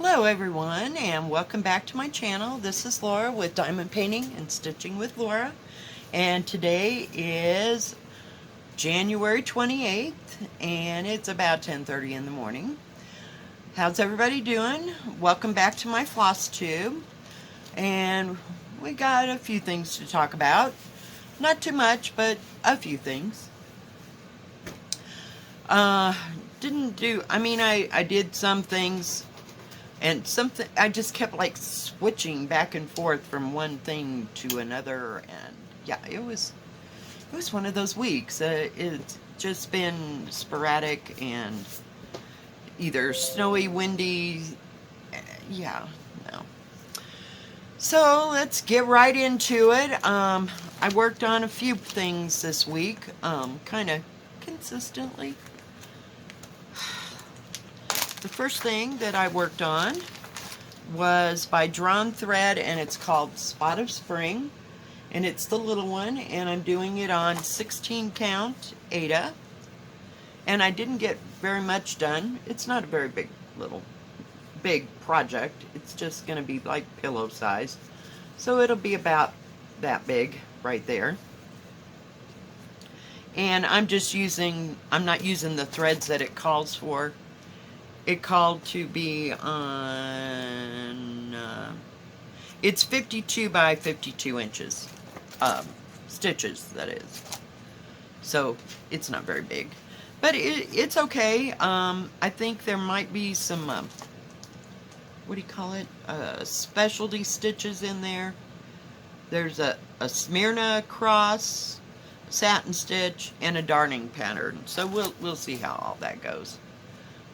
Hello everyone, and welcome back to my channel. This is Laura with Diamond Painting and Stitching with Laura, and today is January 28th and it's about 10:30 in the morning. How's everybody doing? Welcome back to my Flosstube, and we got a few things to talk about. Not too much, but a few things. I did some things. And something, I just kept like switching back and forth from one thing to another, and yeah, it was one of those weeks. It's just been sporadic and either snowy, windy, yeah, no. So let's get right into it. I worked on a few things this week, kind of consistently. The first thing that I worked on was by Drawn Thread, and it's called Spot of Spring, and it's the little one, and I'm doing it on 16 count Aida, and I didn't get very much done. It's not a very big project. It's just going to be like pillow size, so it'll be about that big right there. And I'm not using the threads that it calls for. It called to be on, it's 52 by 52 inches, stitches, that is. So it's not very big, but it's okay. I think there might be some, what do you call it, specialty stitches in there. There's a Smyrna cross, satin stitch, and a darning pattern. So we'll see how all that goes.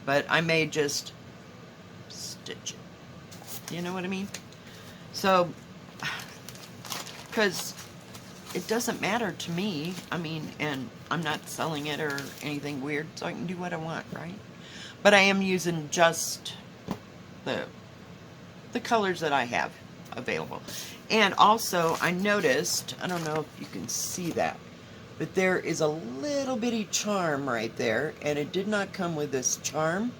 But I may just stitch it. You know what I mean? So, because it doesn't matter to me. I mean, and I'm not selling it or anything weird, so I can do what I want, right? But I am using just the colors that I have available. And also, I noticed, I don't know if you can see that, but there is a little bitty charm right there, and it did not come with this charm,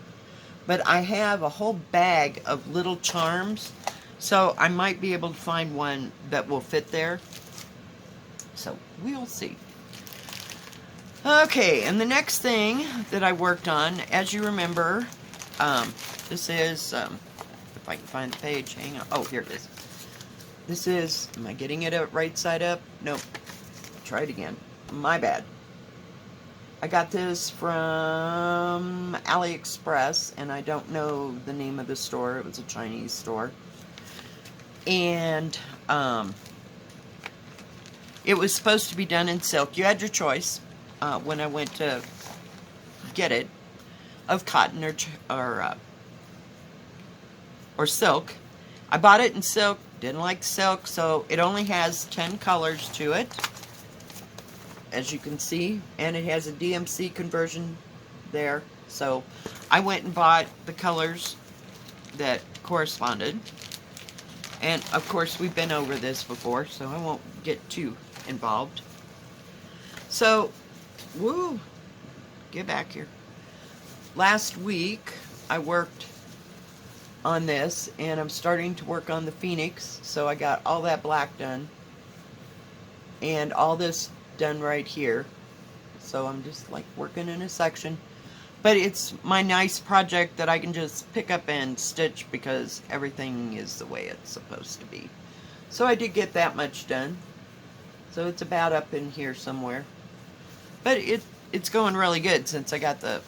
but I have a whole bag of little charms, so I might be able to find one that will fit there. So we'll see. Okay, and the next thing that I worked on, as you remember, this is, if I can find the page, hang on. Oh, here it is. This is, am I getting it right side up? Nope. Try it again. My bad. I got this from AliExpress, and I don't know the name of the store. It was a Chinese store. And it was supposed to be done in silk. You had your choice when I went to get it, of cotton or silk. I bought it in silk. Didn't like silk, so it only has 10 colors to it, as you can see, and it has a DMC conversion there. So I went and bought the colors that corresponded, and of course we've been over this before, so I won't get too involved. So, woo, get back here. Last week I worked on this, and I'm starting to work on the Phoenix, so I got all that black done and all this done right here. So I'm just like working in a section, but it's my nice project that I can just pick up and stitch because everything is the way it's supposed to be. So I did get that much done, so it's about up in here somewhere, but it's going really good since I got the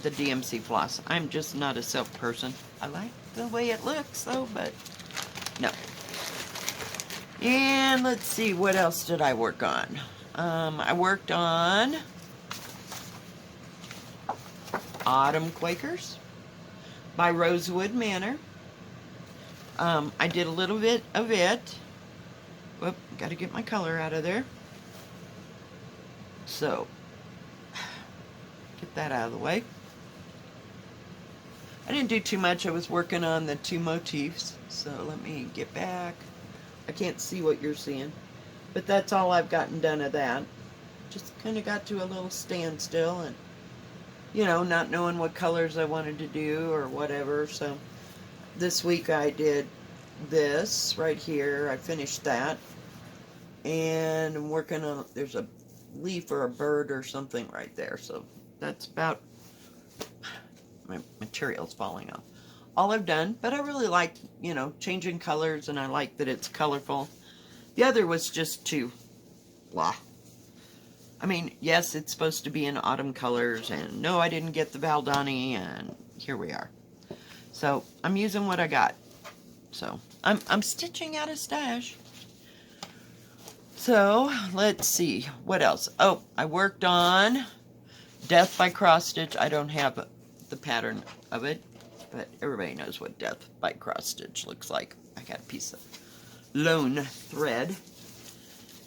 DMC floss. I'm just not a silk person. I like the way it looks though, but no. And let's see, what else did I work on? I worked on Autumn Quakers by Rosewood Manor. I did a little bit of it. Whoop, gotta get my color out of there. So, get that out of the way. I didn't do too much. I was working on the two motifs. So let me get back. I can't see what you're seeing, but that's all I've gotten done of that. Just kind of got to a little standstill, and you know, not knowing what colors I wanted to do or whatever. So this week I did this right here. I finished that. And I'm working on, there's a leaf or a bird or something right there. So that's about, my material's falling off. All I've done, but I really like, you know, changing colors, and I like that it's colorful. The other was just too blah. I mean, yes, it's supposed to be in autumn colors, and no, I didn't get the Valdani, and here we are. So I'm using what I got. So I'm stitching out a stash. So let's see what else. Oh, I worked on Death by Cross Stitch. I don't have the pattern of it, but everybody knows what Death by Cross Stitch looks like. I got a piece of lone thread.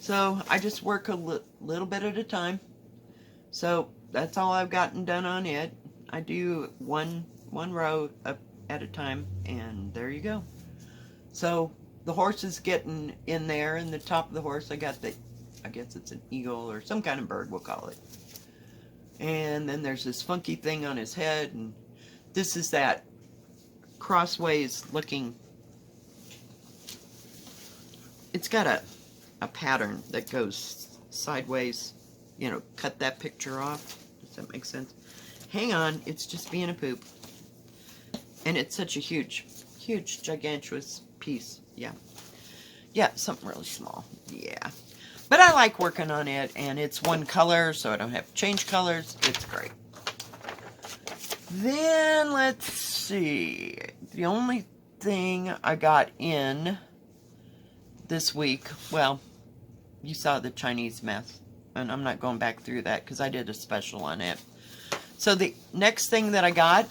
So I just work a little bit at a time. So that's all I've gotten done on it. I do one row up at a time, and there you go. So the horse is getting in there, and the top of the horse I got the, I guess it's an eagle or some kind of bird, we'll call it. And then there's this funky thing on his head, and this is that crossways looking, it's got a pattern that goes sideways, you know, cut that picture off. Does that make sense? Hang on, it's just being a poop. And it's such a huge, gigantuous piece. Yeah. Yeah, something really small. Yeah. But I like working on it, and it's one color, so I don't have to change colors. It's great. Then, let's see. The only thing I got in this week, well, you saw the Chinese mess, and I'm not going back through that because I did a special on it. So the next thing that I got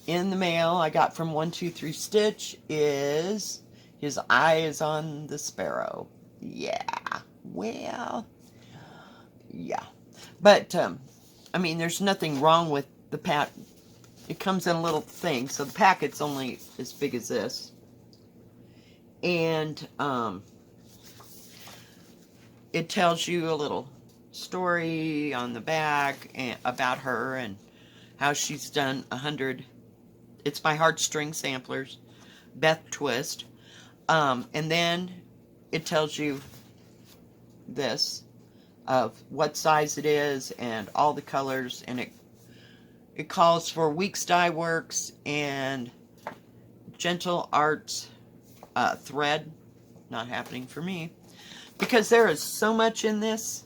in the mail, I got from 123 Stitch, is his eye is on the sparrow. Yeah, well, yeah. But, I mean, there's nothing wrong with the pack. It comes in a little thing, so the packet's only as big as this. And, it tells you a little story on the back and about her and how she's done 100. It's by Heartstring Samplers, Beth Twist. And then it tells you this, of what size it is and all the colors, and it calls for Weeks Dye Works and Gentle Arts thread. Not happening for me because there is so much in this.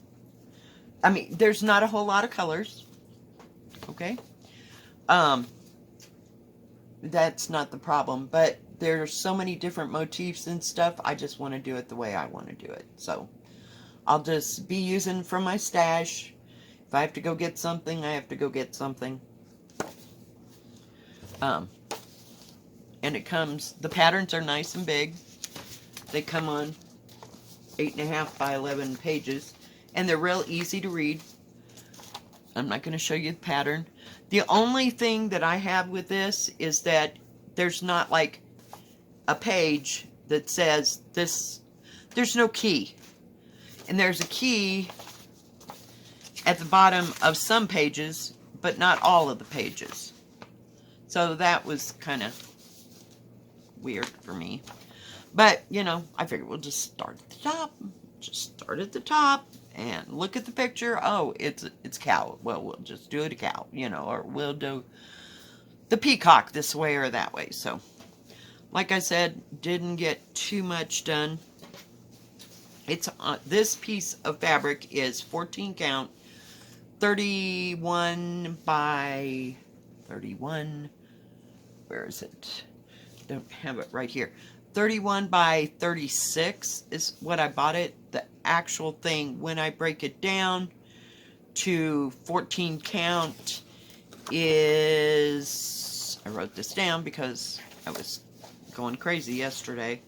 I mean, there's not a whole lot of colors. Okay. That's not the problem, but there's so many different motifs and stuff. I just want to do it the way I want to do it. So I'll just be using from my stash. If I have to go get something, I have to go get something. And it comes, the patterns are nice and big. They come on 8.5 by 11 pages, and they're real easy to read. I'm not going to show you the pattern. The only thing that I have with this is that there's not like a page that says this. There's no key. And there's a key at the bottom of some pages, but not all of the pages. So that was kind of weird for me. But, you know, I figured we'll just start at the top. Just start at the top and look at the picture. Oh, it's cow. Well, we'll just do it a cow, you know, or we'll do the peacock this way or that way. So, like I said, didn't get too much done. It's this piece of fabric is 14 count, 31 by 31. Where is it? Don't have it right here. 31 by 36 is what I bought it. The actual thing, when I break it down to 14 count, is, I wrote this down because I was going crazy yesterday,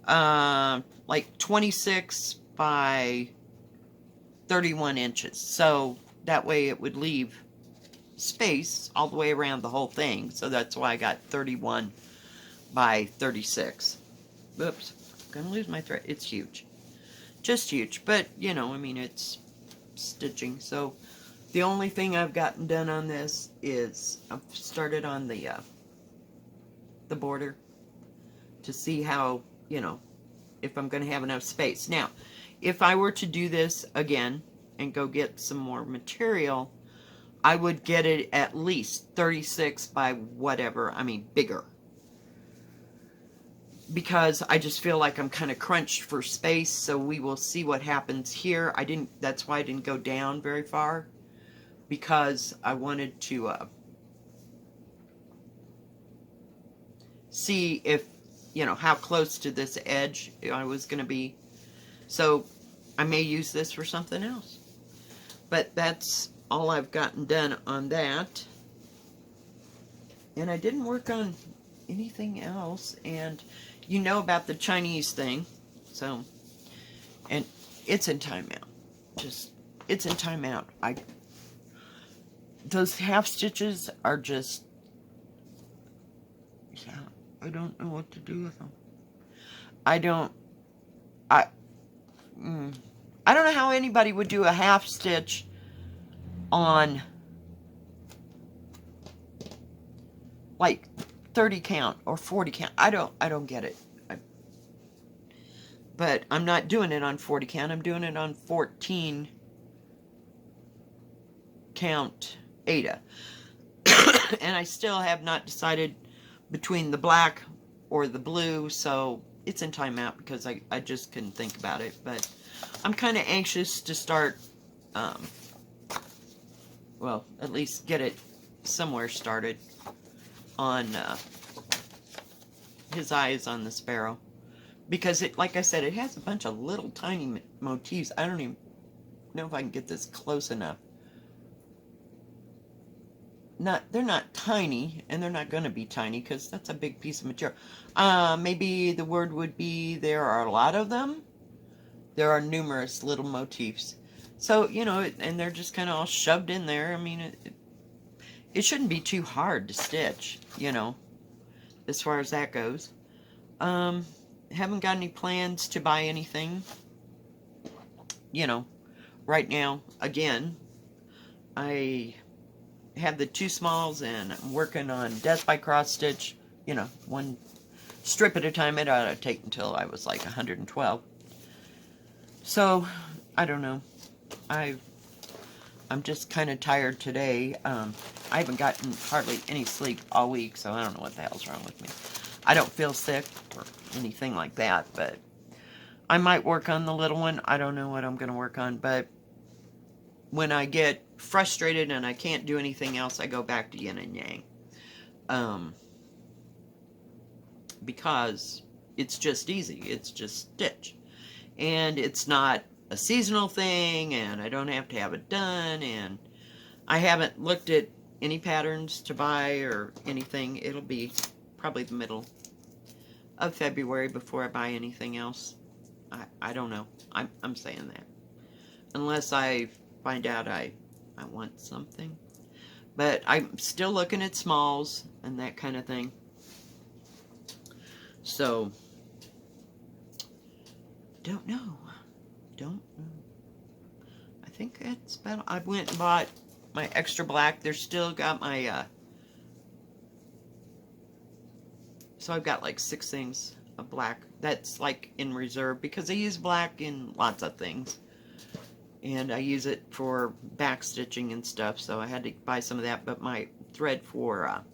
like 26 by 31 inches. So that way it would leave space all the way around the whole thing. So that's why I got 31 by 36. Oops, I'm gonna lose my thread. It's huge, just huge. But you know, I mean, it's stitching. So the only thing I've gotten done on this is I've started on the the border to see how, you know, if I'm going to have enough space. Now, if I were to do this again and go get some more material, I would get it at least 36 by whatever, I mean bigger. Because I just feel like I'm kind of crunched for space, so we will see what happens here. That's why I didn't go down very far, because I wanted to see if, you know, how close to this edge I was going to be. So I may use this for something else. But that's all I've gotten done on that. And I didn't work on anything else. And you know about the Chinese thing. So, and it's in timeout. It's in timeout. Those half stitches are just, yeah, I don't know what to do with them. I don't know how anybody would do a half stitch on like 30 count or 40 count. I don't get it. But I'm not doing it on 40 count. I'm doing it on 14 count Ada. And I still have not decided between the black or the blue, so it's in timeout because I just couldn't think about it. But I'm kind of anxious to start, well, at least get it somewhere started on his eyes on the sparrow. Because, like I said, it has a bunch of little tiny motifs. I don't even know if I can get this close enough. They're not tiny, and they're not going to be tiny because that's a big piece of material. Maybe the word would be there are a lot of them. There are numerous little motifs. So, you know, and they're just kind of all shoved in there. I mean, it shouldn't be too hard to stitch, you know, as far as that goes. Haven't got any plans to buy anything, you know, right now. Again, I have the 2 smalls and I'm working on Death by Cross Stitch, you know, one strip at a time. It ought to take until I was like 112. So, I don't know. I'm just kind of tired today. I haven't gotten hardly any sleep all week, so I don't know what the hell's wrong with me. I don't feel sick or anything like that, but I might work on the little one. I don't know what I'm going to work on, but when I get frustrated and I can't do anything else, I go back to yin and yang. Because it's just easy. It's just stitch. And it's not a seasonal thing, and I don't have to have it done, and I haven't looked at any patterns to buy or anything. It'll be probably the middle of February before I buy anything else. I don't know. I'm saying that. Unless I find out I want something. But I'm still looking at smalls and that kind of thing. So, don't know. I think that's about. I went and bought my extra black. They're still got my. So I've got like 6 things of black. That's like in reserve because I use black in lots of things. And I use it for back stitching and stuff, so I had to buy some of that. But my thread for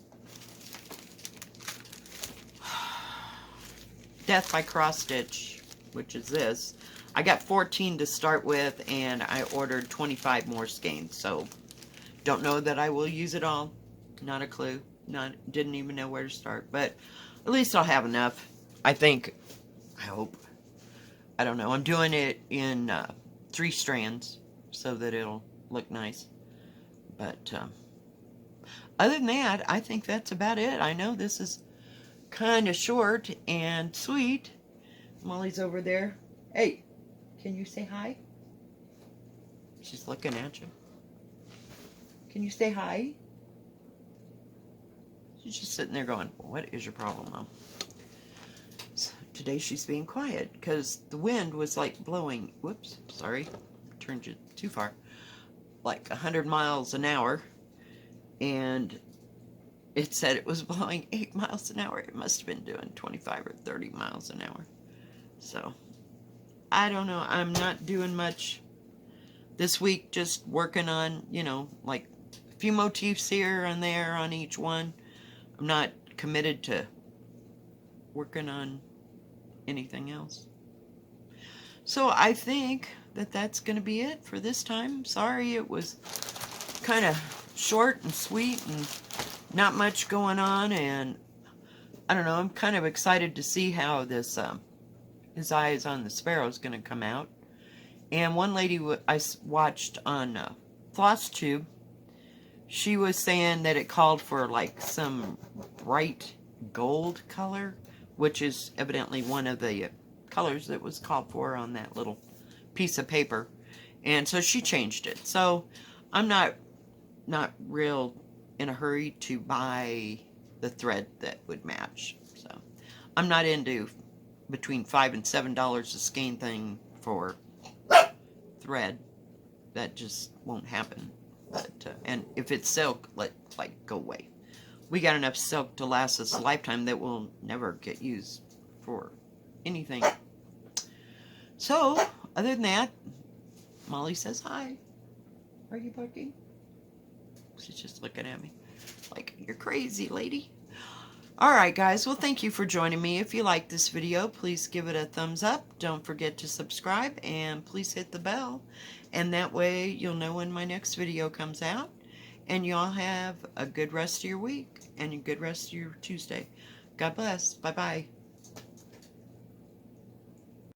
Death by Cross Stitch, which is this, I got 14 to start with, and I ordered 25 more skeins. So don't know that I will use it all. Not a clue. Didn't even know where to start. But at least I'll have enough. I think. I hope. I don't know. I'm doing it in 3 strands so that it'll look nice. But other than that, I think that's about it. I know this is kind of short and sweet. Molly's over there. Hey, can you say hi? She's looking at you. Can you say hi? She's just sitting there going, what is your problem, Mom? So today she's being quiet because the wind was like blowing, whoops, sorry, turned you too far, like 100 miles an hour, and it said it was blowing 8 miles an hour. It must have been doing 25 or 30 miles an hour. So, I don't know. I'm not doing much this week, just working on, you know, like a few motifs here and there on each one. I'm not committed to working on anything else. So I think that that's going to be it for this time. Sorry, it was kind of short and sweet and not much going on, and I don't know, I'm kind of excited to see how this his eyes on the sparrow is going to come out. And one lady I watched on Flosstube, she was saying that it called for like some bright gold color, which is evidently one of the colors that was called for on that little piece of paper. And so she changed it. So I'm not real in a hurry to buy the thread that would match. So I'm not into between $5 and $7 a skein thing for thread. That just won't happen. But and if it's silk, go away. We got enough silk to last us a lifetime that will never get used for anything. So other than that, Molly says hi. Are you barking? She's just looking at me like, you're crazy, lady. Alright guys, well thank you for joining me. If you like this video, please give it a thumbs up. Don't forget to subscribe and please hit the bell. And that way you'll know when my next video comes out. And y'all have a good rest of your week and a good rest of your Tuesday. God bless. Bye-bye.